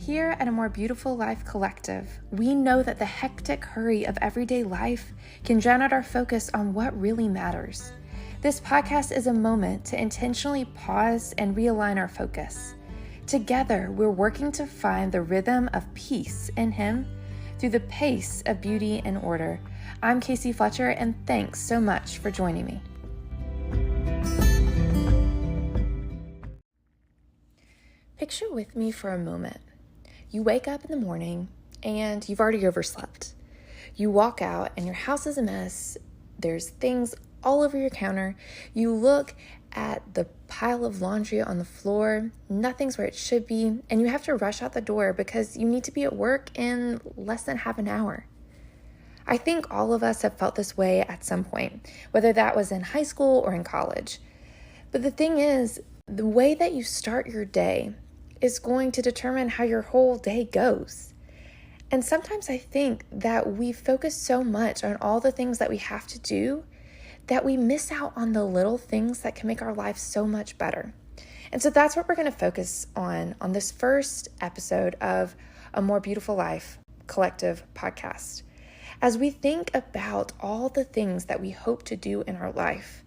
Here at A More Beautiful Life Collective, we know that the hectic hurry of everyday life can drown out our focus on what really matters. This podcast is a moment to intentionally pause and realign our focus. Together, we're working to find the rhythm of peace in Him through the pace of beauty and order. I'm Casey Fletcher, and thanks so much for joining me. Picture with me for a moment. You wake up in the morning and you've already overslept. You walk out and your house is a mess. There's things all over your counter. You look at the pile of laundry on the floor. Nothing's where it should be. And you have to rush out the door because you need to be at work in less than half an hour. I think all of us have felt this way at some point, whether that was in high school or in college. But the thing is, the way that you start your day is going to determine how your whole day goes. And sometimes I think that we focus so much on all the things that we have to do that we miss out on the little things that can make our life so much better. And so that's what we're going to focus on this first episode of A More Beautiful Life Collective podcast. As we think about all the things that we hope to do in our life,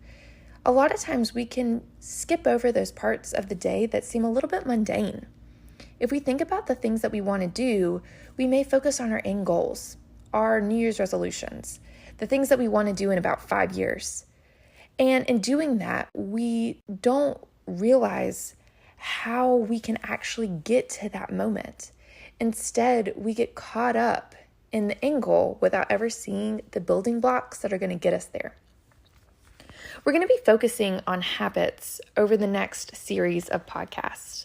a lot of times we can skip over those parts of the day that seem a little bit mundane. If we think about the things that we want to do, we may focus on our end goals, our New Year's resolutions, the things that we want to do in about 5 years. And in doing that, we don't realize how we can actually get to that moment. Instead, we get caught up in the end goal without ever seeing the building blocks that are going to get us there. We're going to be focusing on habits over the next series of podcasts.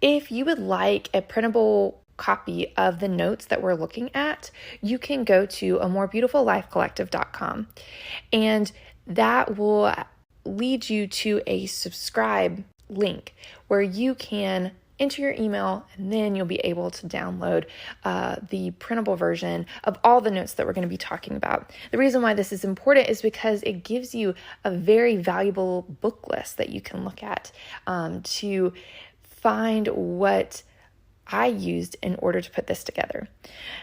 If you would like a printable copy of the notes that we're looking at, you can go to amorebeautifullifecollective.com, and that will lead you to a subscribe link where you can enter your email, and then you'll be able to download the printable version of all the notes that we're going to be talking about. The reason why this is important is because it gives you a very valuable book list that you can look at to find what I used in order to put this together.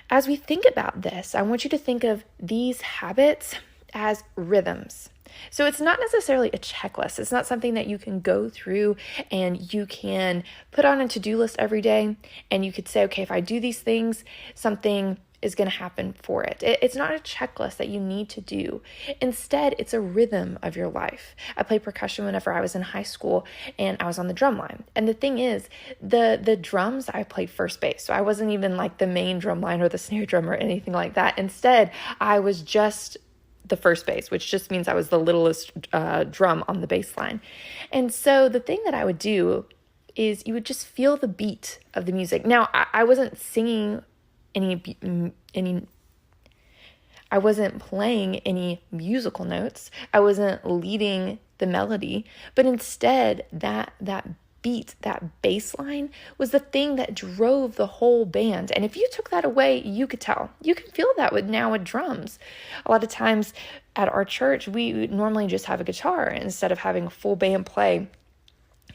As we think about this, I want you to think of these habits as rhythms. So it's not necessarily a checklist. It's not something that you can go through and you can put on a to-do list every day and you could say, okay, if I do these things, something is going to happen for it. It's not a checklist that you need to do. Instead, it's a rhythm of your life. I played percussion whenever I was in high school and I was on the drum line. And the thing is, the drums, I played first bass. So I wasn't even like the main drum line or the snare drum or anything like that. Instead, I was just the first bass, which just means I was the littlest drum on the bass line. And so the thing that I would do is you would just feel the beat of the music. Now, I wasn't singing I wasn't playing any musical notes. I wasn't leading the melody, but instead that beat, that bass line was the thing that drove the whole band. And if you took that away, you could tell. You can feel that with drums. A lot of times at our church, we normally just have a guitar instead of having a full band play.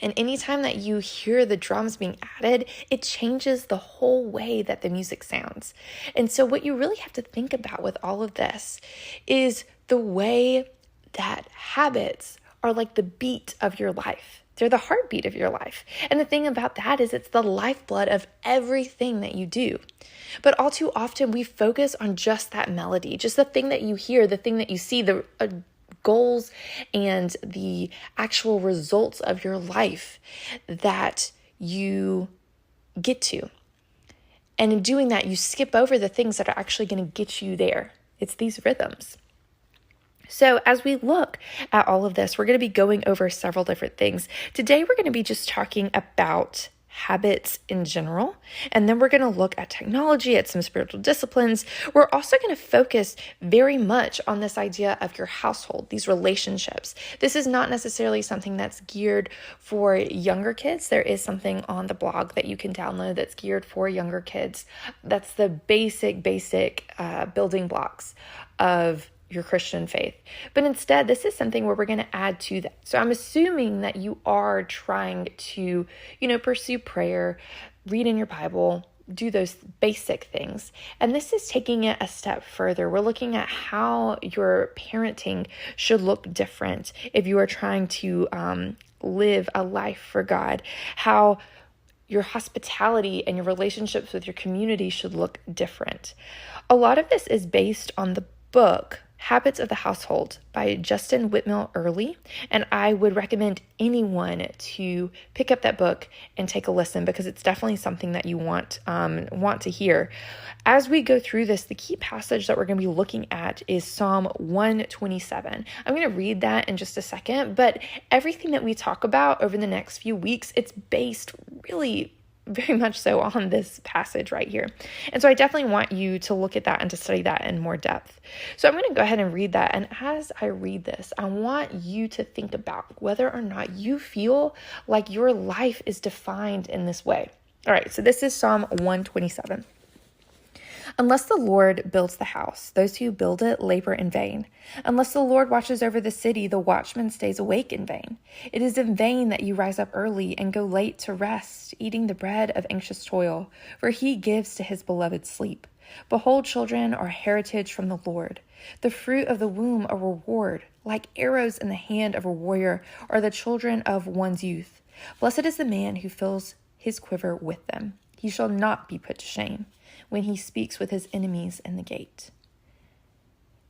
And anytime that you hear the drums being added, it changes the whole way that the music sounds. And so what you really have to think about with all of this is the way that habits are like the beat of your life. They're the heartbeat of your life. And the thing about that is it's the lifeblood of everything that you do. But all too often we focus on just that melody, just the thing that you hear, the thing that you see, the goals and the actual results of your life that you get to. And in doing that, you skip over the things that are actually going to get you there. It's these rhythms. So as we look at all of this, we're going to be going over several different things. Today, we're going to be just talking about habits in general, and then we're going to look at technology, at some spiritual disciplines. We're also going to focus very much on this idea of your household, these relationships. This is not necessarily something that's geared for younger kids. There is something on the blog that you can download that's geared for younger kids. That's the basic building blocks of your Christian faith. But instead, this is something where we're going to add to that. So I'm assuming that you are trying to, pursue prayer, read in your Bible, do those basic things. And this is taking it a step further. We're looking at how your parenting should look different if you are trying to live a life for God, how your hospitality and your relationships with your community should look different. A lot of this is based on the book Habits of the Household by Justin Whitmore Early, and I would recommend anyone to pick up that book and take a listen, because it's definitely something that you want to hear. As we go through this, the key passage that we're going to be looking at is Psalm 127. I'm going to read that in just a second, but everything that we talk about over the next few weeks, it's based really very much so on this passage right here. And so I definitely want you to look at that and to study that in more depth. So I'm going to go ahead and read that. And as I read this, I want you to think about whether or not you feel like your life is defined in this way. All right, so this is Psalm 127. Unless the Lord builds the house, those who build it labor in vain. Unless the Lord watches over the city, the watchman stays awake in vain. It is in vain that you rise up early and go late to rest, eating the bread of anxious toil, for he gives to his beloved sleep. Behold, children are a heritage from the Lord. The fruit of the womb a reward. Like arrows in the hand of a warrior are the children of one's youth. Blessed is the man who fills his quiver with them. He shall not be put to shame when he speaks with his enemies in the gate.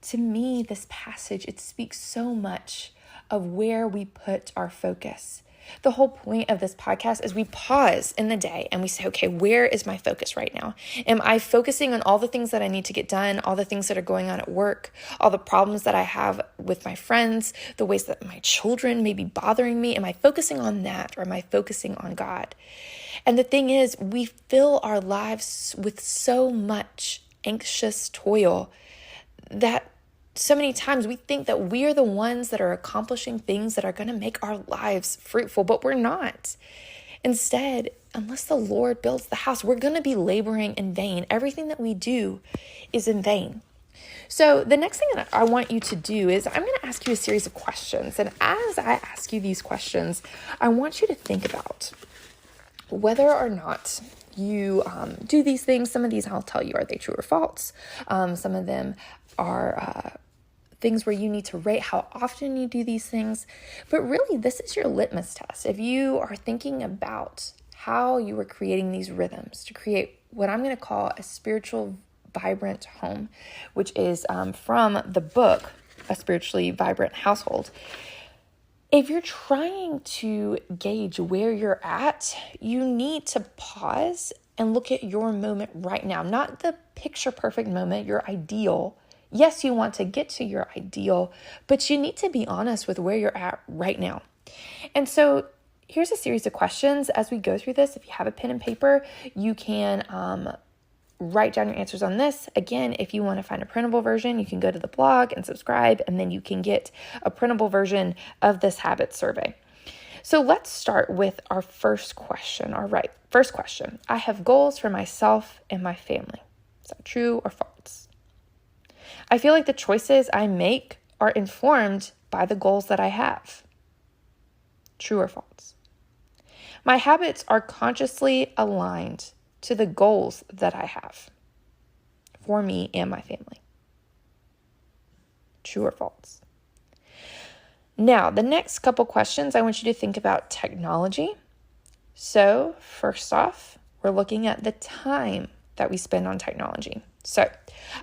To me, this passage, it speaks so much of where we put our focus. The whole point of this podcast is we pause in the day and we say, okay, where is my focus right now? Am I focusing on all the things that I need to get done, all the things that are going on at work, all the problems that I have with my friends, the ways that my children may be bothering me? Am I focusing on that, or am I focusing on God? And the thing is, we fill our lives with so much anxious toil that so many times we think that we're the ones that are accomplishing things that are going to make our lives fruitful, but we're not. Instead, unless the Lord builds the house, we're going to be laboring in vain. Everything that we do is in vain. So the next thing that I want you to do is I'm going to ask you a series of questions. And as I ask you these questions, I want you to think about whether or not you do these things. Some of these I'll tell you, are they true or false? Some of them are things where you need to rate how often you do these things. But really, this is your litmus test. If you are thinking about how you are creating these rhythms to create what I'm going to call a spiritual vibrant home, which is from the book, A Spiritually Vibrant Household. If you're trying to gauge where you're at, you need to pause and look at your moment right now, not the picture perfect moment, your ideal. Yes, you want to get to your ideal, but you need to be honest with where you're at right now. And so here's a series of questions as we go through this. If you have a pen and paper, you can write down your answers on this. Again, if you want to find a printable version, you can go to the blog and subscribe, and then you can get a printable version of this habit survey. So let's start with our first question. All right, first question. I have goals for myself and my family. Is that true or false? I feel like the choices I make are informed by the goals that I have. True or false? My habits are consciously aligned to the goals that I have for me and my family. True or false? Now, the next couple questions, I want you to think about technology. So first off, we're looking at the time that we spend on technology. So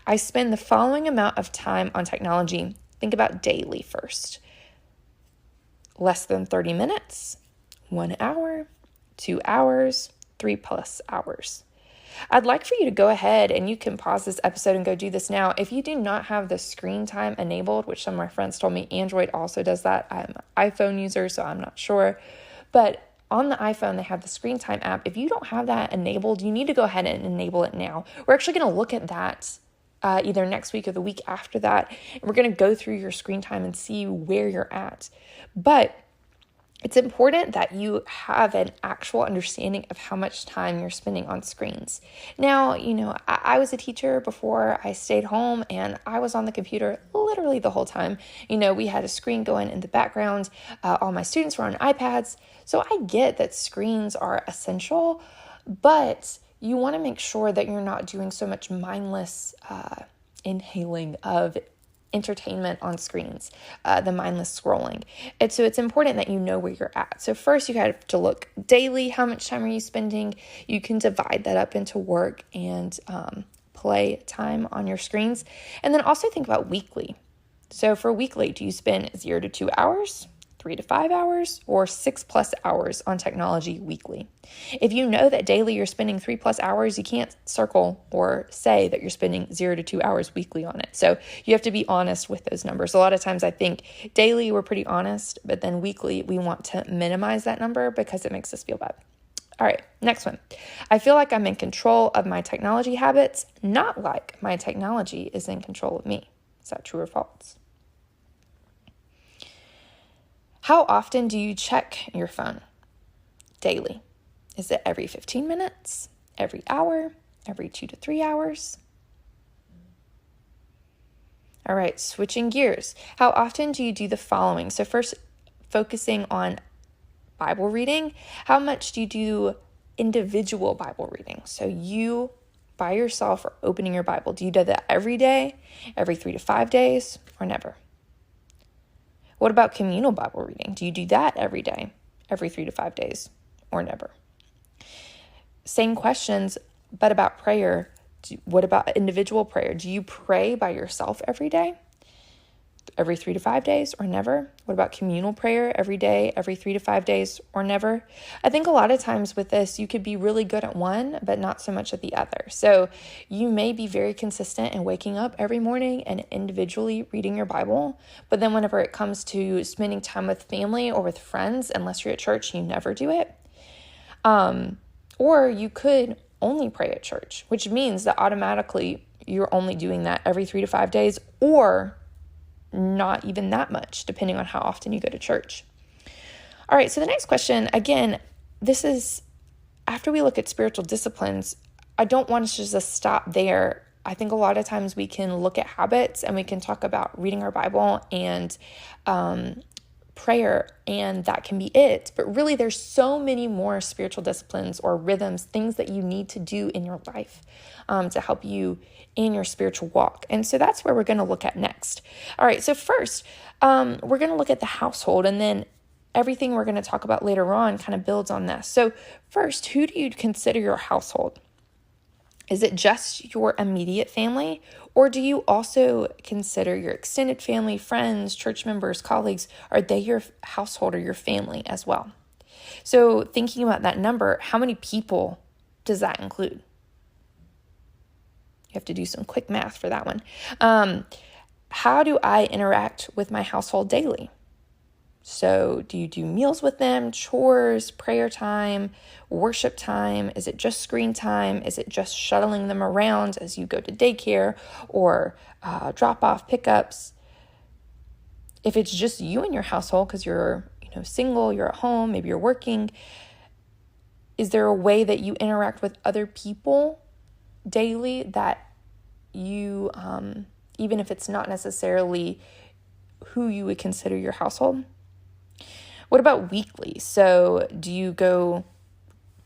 I spend the following amount of time on technology. Think about daily first. Less than 30 minutes, 1 hour, 2 hours, 3+ hours. I'd like for you to go ahead and you can pause this episode and go do this now. If you do not have the screen time enabled, which some of my friends told me Android also does that. I'm an iPhone user, so I'm not sure. But on the iPhone, they have the screen time app. If you don't have that enabled, you need to go ahead and enable it now. We're actually going to look at that either next week or the week after that. And we're going to go through your screen time and see where you're at. But it's important that you have an actual understanding of how much time you're spending on screens. Now, I was a teacher before I stayed home, and I was on the computer literally the whole time. We had a screen going in the background. All my students were on iPads. So I get that screens are essential, but you want to make sure that you're not doing so much mindless inhaling of entertainment on screens, the mindless scrolling. And so it's important that you know where you're at. So first you have to look daily, how much time are you spending? You can divide that up into work and play time on your screens. And then also think about weekly. So for weekly, do you spend 0 to 2 hours, 3 to 5 hours, or 6+ hours on technology weekly? If you know that daily you're spending 3+ hours, you can't circle or say that you're spending 0 to 2 hours weekly on it. So you have to be honest with those numbers. A lot of times I think daily we're pretty honest, but then weekly we want to minimize that number because it makes us feel bad. All right, next one. I feel like I'm in control of my technology habits, not like my technology is in control of me. Is that true or false? How often do you check your phone daily? Is it every 15 minutes, every hour, every 2 to 3 hours? All right, switching gears. How often do you do the following? So first, focusing on Bible reading. How much do you do individual Bible reading? So you by yourself or opening your Bible. Do you do that every day, every 3 to 5 days, or never? What about communal Bible reading? Do you do that every day, every 3 to 5 days, or never? Same questions, but about prayer. What about individual prayer? Do you pray by yourself every day, every 3 to 5 days, or never? What about communal prayer every day, every 3 to 5 days, or never? I think a lot of times with this, you could be really good at one, but not so much at the other. So you may be very consistent in waking up every morning and individually reading your Bible, but then whenever it comes to spending time with family or with friends, unless you're at church, you never do it. Or you could only pray at church, which means that automatically you're only doing that every 3 to 5 days, or not even that much, depending on how often you go to church. All right, so the next question, again, this is after we look at spiritual disciplines, I don't want us to just stop there. I think a lot of times we can look at habits and we can talk about reading our Bible and prayer, and that can be it. But really, there's so many more spiritual disciplines or rhythms, things that you need to do in your life to help you in your spiritual walk. And so that's where we're going to look at next. All right, so first, we're going to look at the household, and then everything we're going to talk about later on kind of builds on this. So first, who do you consider your household? Is it just your immediate family, or do you also consider your extended family, friends, church members, colleagues? Are they your household or your family as well? So thinking about that number, how many people does that include? You have to do some quick math for that one. How do I interact with my household daily? So do you do meals with them, chores, prayer time, worship time? Is it just screen time? Is it just shuttling them around as you go to daycare or drop-off pickups? If it's just you and your household because you're single, you're at home, maybe you're working, is there a way that you interact with other people daily that you, even if it's not necessarily who you would consider your household? What about weekly? So do you go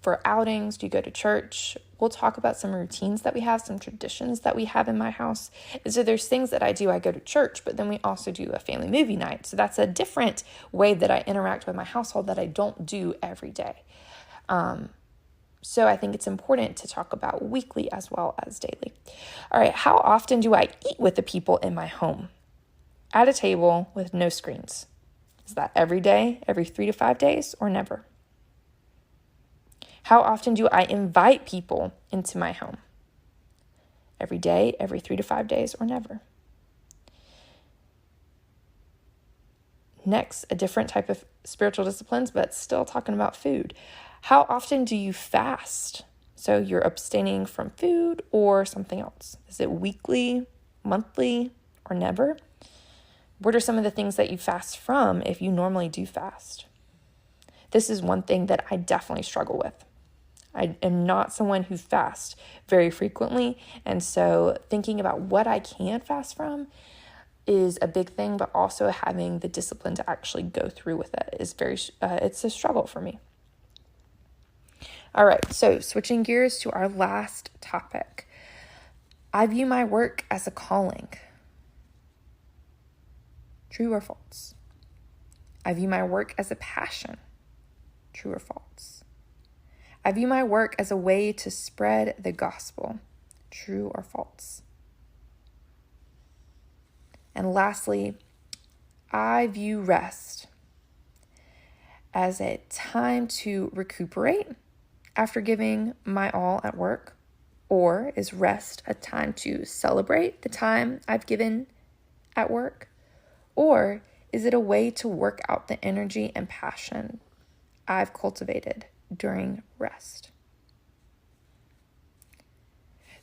for outings? Do you go to church? We'll talk about some routines that we have, some traditions that we have in my house. So there's things that I do. I go to church, but then we also do a family movie night. So that's a different way that I interact with my household that I don't do every day. So I think it's important to talk about weekly as well as daily. All right, how often do I eat with the people in my home? At a table with no screens. Is that every day, every 3 to 5 days, or never? How often do I invite people into my home? Every day, every 3 to 5 days, or never? Next, a different type of spiritual disciplines, but still talking about food. How often do you fast? So you're abstaining from food or something else. Is it weekly, monthly, or never? What are some of the things that you fast from if you normally do fast? This is one thing that I definitely struggle with. I am not someone who fasts very frequently, and so thinking about what I can fast from is a big thing, but also having the discipline to actually go through with it is it's a struggle for me. All right, so switching gears to our last topic. I view my work as a calling. True or false? I view my work as a passion. True or false? I view my work as a way to spread the gospel. True or false? And lastly, I view rest as a time to recuperate after giving my all at work. Or is rest a time to celebrate the time I've given at work? Or is it a way to work out the energy and passion I've cultivated during rest?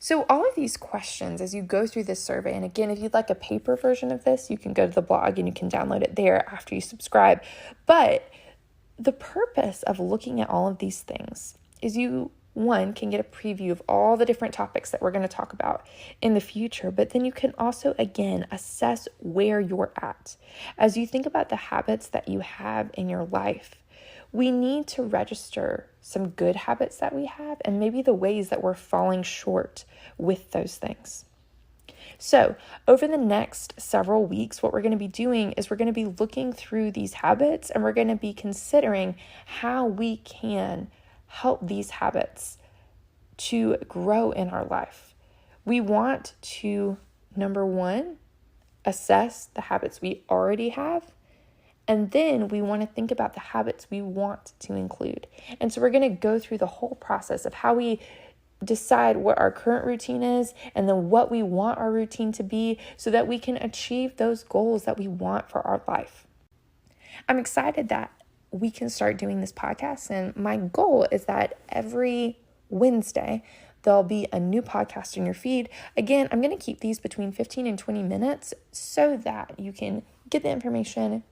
So all of these questions, as you go through this survey, and again, if you'd like a paper version of this, you can go to the blog and you can download it there after you subscribe. But the purpose of looking at all of these things is you, one, can get a preview of all the different topics that we're going to talk about in the future, but then you can also, again, assess where you're at. As you think about the habits that you have in your life, we need to register some good habits that we have and maybe the ways that we're falling short with those things. So over the next several weeks, what we're going to be doing is we're going to be looking through these habits and we're going to be considering how we can help these habits to grow in our life. We want to, number one, assess the habits we already have. And then we want to think about the habits we want to include. And so we're going to go through the whole process of how we decide what our current routine is and then what we want our routine to be so that we can achieve those goals that we want for our life. I'm excited that we can start doing this podcast. And my goal is that every Wednesday, there'll be a new podcast in your feed. Again, I'm going to keep these between 15 and 20 minutes so that you can get the information,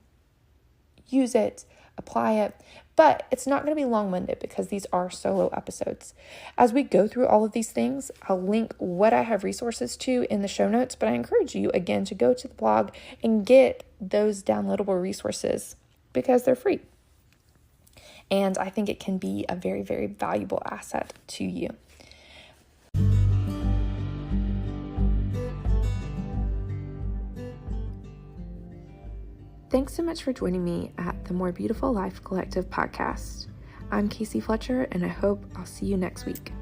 use it, apply it, but it's not going to be long-winded because these are solo episodes. As we go through all of these things, I'll link what I have resources to in the show notes, but I encourage you again to go to the blog and get those downloadable resources because they're free. And I think it can be a very, very valuable asset to you. Thanks so much for joining me at the More Beautiful Life Collective podcast. I'm Casey Fletcher, and I hope I'll see you next week.